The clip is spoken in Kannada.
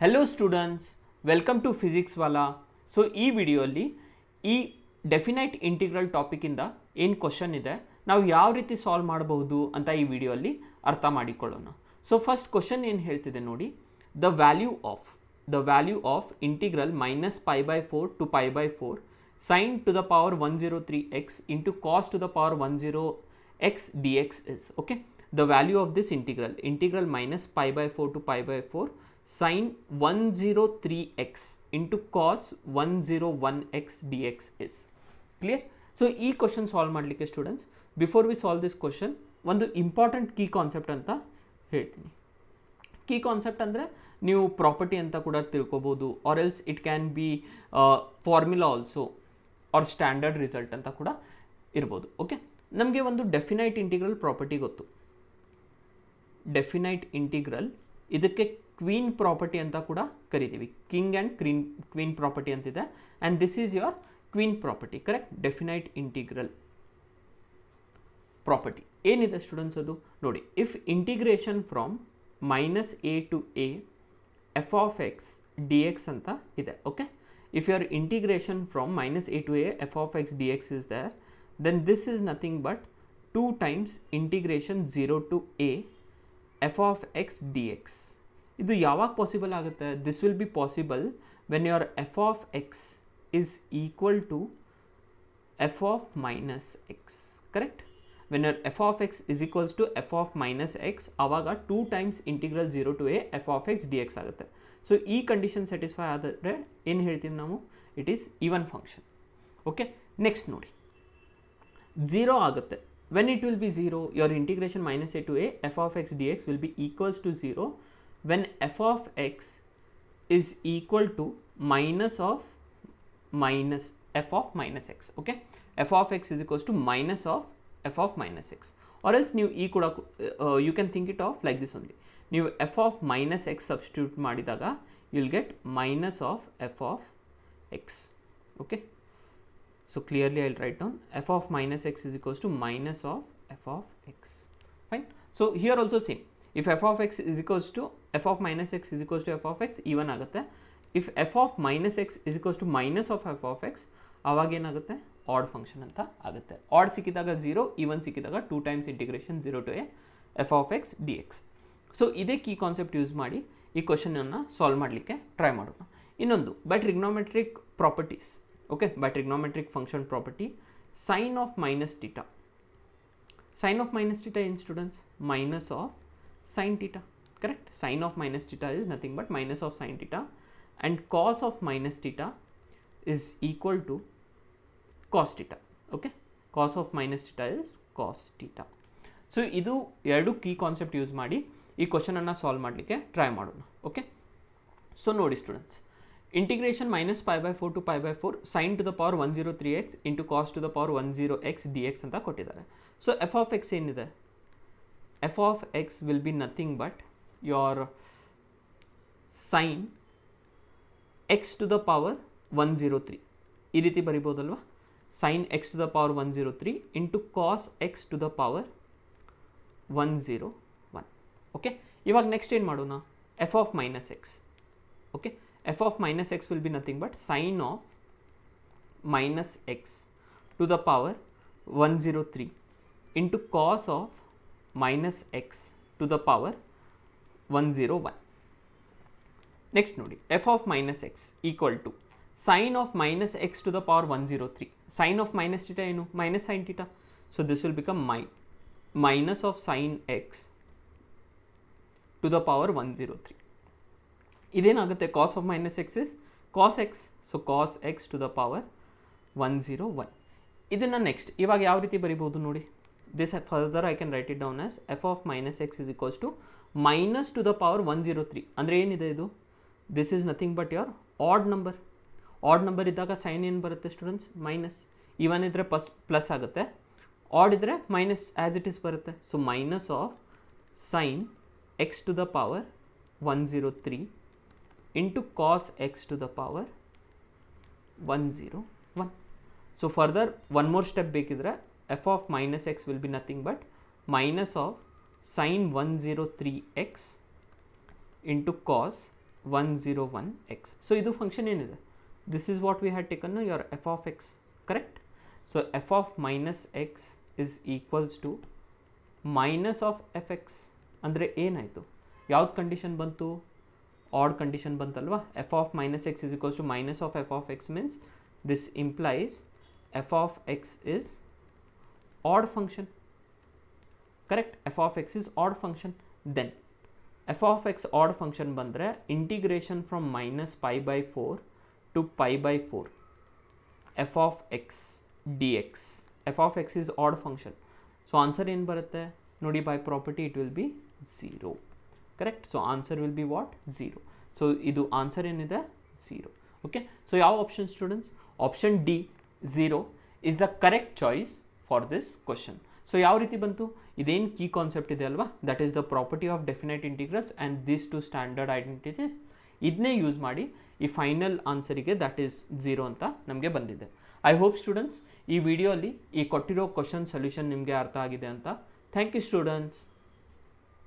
Hello students, welcome to Physics Wallah. So ಈ ವಿಡಿಯೋಲ್ಲಿ ಈ ಡೆಫಿನೈಟ್ ಇಂಟಿಗ್ರಲ್ ಟಾಪಿಕಿಂದ ಏನು ಕ್ವಶನ್ ಇದೆ, ನಾವು ಯಾವ ರೀತಿ ಸಾಲ್ವ್ ಮಾಡಬಹುದು ಅಂತ ಈ ವಿಡಿಯೋಲ್ಲಿ ಅರ್ಥ ಮಾಡಿಕೊಳ್ಳೋಣ. ಸೊ ಫಸ್ಟ್ ಕ್ವಶನ್ ಏನು ಹೇಳ್ತಿದೆ ನೋಡಿ, the value of integral -π/4 to π/4 sin to the power 103x into cos to the power 10x dx is, okay, the value of this integral -π/4 to π/4 sin 103x into cos 101x dx is clear. So ಈ ಕ್ವಶನ್ ಸಾಲ್ವ್ ಮಾಡಲಿಕ್ಕೆ students, before we solve this question ಒಂದು ಇಂಪಾರ್ಟೆಂಟ್ ಕೀ ಕಾನ್ಸೆಪ್ಟ್ ಅಂತ ಹೇಳ್ತೀನಿ. ಕೀ ಕಾನ್ಸೆಪ್ಟ್ ಅಂದರೆ ನೀವು ಪ್ರಾಪರ್ಟಿ ಅಂತ ಕೂಡ ತಿಳ್ಕೊಬೋದು, or else it can be formula also or standard result ಅಂತ ಕೂಡ ಇರ್ಬೋದು. ಓಕೆ, ನಮಗೆ ಒಂದು ಡೆಫಿನೈಟ್ ಇಂಟಿಗ್ರಲ್ ಪ್ರಾಪರ್ಟಿ ಗೊತ್ತು. ಡೆಫಿನೈಟ್ ಇಂಟಿಗ್ರಲ್ ಇದಕ್ಕೆ ಕ್ವೀನ್ ಪ್ರಾಪರ್ಟಿ ಅಂತ ಕೂಡ ಕರಿತೀವಿ. ಕಿಂಗ್ ಆ್ಯಂಡ್ ಕ್ವೀನ್ ಪ್ರಾಪರ್ಟಿ ಅಂತಿದೆ, and this is your queen property, correct. Definite integral property ಏನಿದೆ ಸ್ಟೂಡೆಂಟ್ಸ್, ಅದು ನೋಡಿ, if integration from -a to a f of x dx ಅಂತ ಇದೆ. Okay, if your integration from -a to a f of x dx is there, then this is nothing but 2 times integration 0 to a f of x dx. ಇದು ಯಾವಾಗ ಪಾಸಿಬಲ್ ಆಗುತ್ತೆ? This will be possible when your f of x is equal to f of minus x, correct. when your f of x is equals to f of minus x, ಆವಾಗ 2 times integral 0 to a f of x dx ಆಗುತ್ತೆ. ಸೊ ಈ ಕಂಡೀಷನ್ ಸ್ಯಾಟಿಸ್ಫೈ ಆದರೆ ಏನು ಹೇಳ್ತೀವಿ ನಾವು? It is even function. Okay, next ನೋಡಿ, 0 ಆಗುತ್ತೆ. When it will be 0, your integration -a to a f of x dx will be equals to 0 when f of x is equal to minus of f of minus x. Okay, f of x is equals to minus of f of minus x, or else ನೀವು ಈ ಕೂಡ you can think it of like this only. ನೀವು f of minus x substitute ಮಾಡಿದಾಗ you will get minus of f of x. Okay, so clearly I will write down f of minus x is equals to minus of f of x. Fine. So here also same, if f of x is equals to f of minus x is equals to f of x, even ಆಗುತ್ತೆ. if f of minus x is equals to minus of f of x, ಆವಾಗ ಏನಾಗುತ್ತೆ? ಆಡ್ ಫಂಕ್ಷನ್ ಅಂತ ಆಗುತ್ತೆ. ಆಡ್ ಸಿಕ್ಕಿದಾಗ 0, ಈವನ್ ಸಿಕ್ಕಿದಾಗ 2 times integration 0 to a f of x dx. So ಇದೇ ಕೀ ಕಾನ್ಸೆಪ್ಟ್ ಯೂಸ್ ಮಾಡಿ ಈ ಕ್ವಶನನ್ನು ಸಾಲ್ವ್ ಮಾಡಲಿಕ್ಕೆ ಟ್ರೈ ಮಾಡೋಣ. ಇನ್ನೊಂದು by trigonometric properties. Okay, by trigonometric function property, sine of minus theta. Sine of minus theta ಏನು students? Minus of sine theta, correct. Sine of minus theta is nothing but minus of sine theta, and cos of minus theta is equal to cos theta. Okay, cos of minus theta is cos theta. So ಇದು ಎರಡು ಕೀ ಕಾನ್ಸೆಪ್ಟ್ ಯೂಸ್ ಮಾಡಿ ಈ ಕ್ವಶನನ್ನು ಸಾಲ್ವ್ ಮಾಡಲಿಕ್ಕೆ ಟ್ರೈ ಮಾಡೋಣ. ಓಕೆ, ಸೊ ನೋಡಿ students, integration -π/4 to π/4 sin to the power 103x into cos to the power 10x dx ಅಂತ ಕೊಟ್ಟಿದ್ದಾರೆ. ಸೊ f of x ಏನಿದೆ? f of x will be nothing but your sin x to the power 103. ಈ ರೀತಿ ಬರಿಬೋದಲ್ವಾ? sin x to the power 103 into cos x to the power 101. Okay, ಇವಾಗ ನೆಕ್ಸ್ಟ್ ಏನು ಮಾಡೋಣ? f of minus x. Okay, f of minus x will be nothing but sin of minus x to the power 103 into cos of minus x to the power 101. Next ನೋಡಿ, f of minus x equal to sin of minus x to the power 103. sin of minus theta ಏನು? minus sin theta. so this will become minus of sin x to the power 103. ಇದೇನಾಗುತ್ತೆ? cos of minus x is cos x, so cos x to the power 101. ಇದನ್ನು ನೆಕ್ಸ್ಟ್ ಇವಾಗ ಯಾವ ರೀತಿ ಬರಿಬೋದು ನೋಡಿ. this further I can write it down as f of minus x is equals to minus to the power 103. ಅಂದರೆ ಏನಿದೆ ಇದು? this is nothing but your odd number. Odd number ಇದ್ದಾಗ ಸೈನ್ ಏನು ಬರುತ್ತೆ ಸ್ಟೂಡೆಂಟ್ಸ್? ಮೈನಸ್. ಇವನ್ ಇದ್ದರೆ ಪ್ಲಸ್ ಆಗುತ್ತೆ, ಆಡ್ ಇದ್ದರೆ ಮೈನಸ್ ಆ್ಯಸ್ ಇಟ್ ಈಸ್ ಬರುತ್ತೆ. So minus of sine x to the power 103 into cos x to the power 101. So further one more step ಬೇಕಿದ್ರೆ f of minus x will be nothing but minus of sine 103x into cos 101x. So ಇದು ಫಂಕ್ಷನ್ ಏನಿದೆ, this is what we had taken your f of x, correct. So f of minus x is equals to minus of f x. ಅಂದರೆ ಏನಾಯಿತು, ಯಾವ್ದು ಕಂಡೀಷನ್ ಬಂತು, ಆಡ್ ಕಂಡೀಷನ್ ಬಂತಲ್ವಾ. F of minus x is equals to minus of f of x means this implies f of x is odd function, correct. F of x is odd function. Then f of x odd function ಬಂದರೆ integration from minus pi by 4 to pi by 4 f of x d x. F of x is odd function. So answer ಏನು ಬರುತ್ತೆ ನೋಡಿ, by property it will be 0, correct. So answer will be what, 0. So ಇದು ಆನ್ಸರ್ ಏನಿದೆ 0. ಓಕೆ, ಸೊ ಯಾವ option students, option D 0 is the correct choice for this question. So ಯಾವ ರೀತಿ ಬಂತು, ಇದೇನು ಕೀ ಕಾನ್ಸೆಪ್ಟ್ ಇದೆ ಅಲ್ವಾ, that is the property of definite integrals and this two standard identities. ಇದನ್ನೇ ಯೂಸ್ ಮಾಡಿ ಈ ಫೈನಲ್ ಆನ್ಸರಿಗೆ ದಟ್ ಈಸ್ 0 ಅಂತ ನಮಗೆ ಬಂದಿದೆ. ಐ ಹೋಪ್ ಸ್ಟೂಡೆಂಟ್ಸ್ ಈ ವಿಡಿಯೋಲಿ ಈ ಕೊಟ್ಟಿರೋ ಕ್ವಶನ್ ಸೊಲ್ಯೂಷನ್ ನಿಮಗೆ ಅರ್ಥ ಆಗಿದೆ ಅಂತ. Thank you students.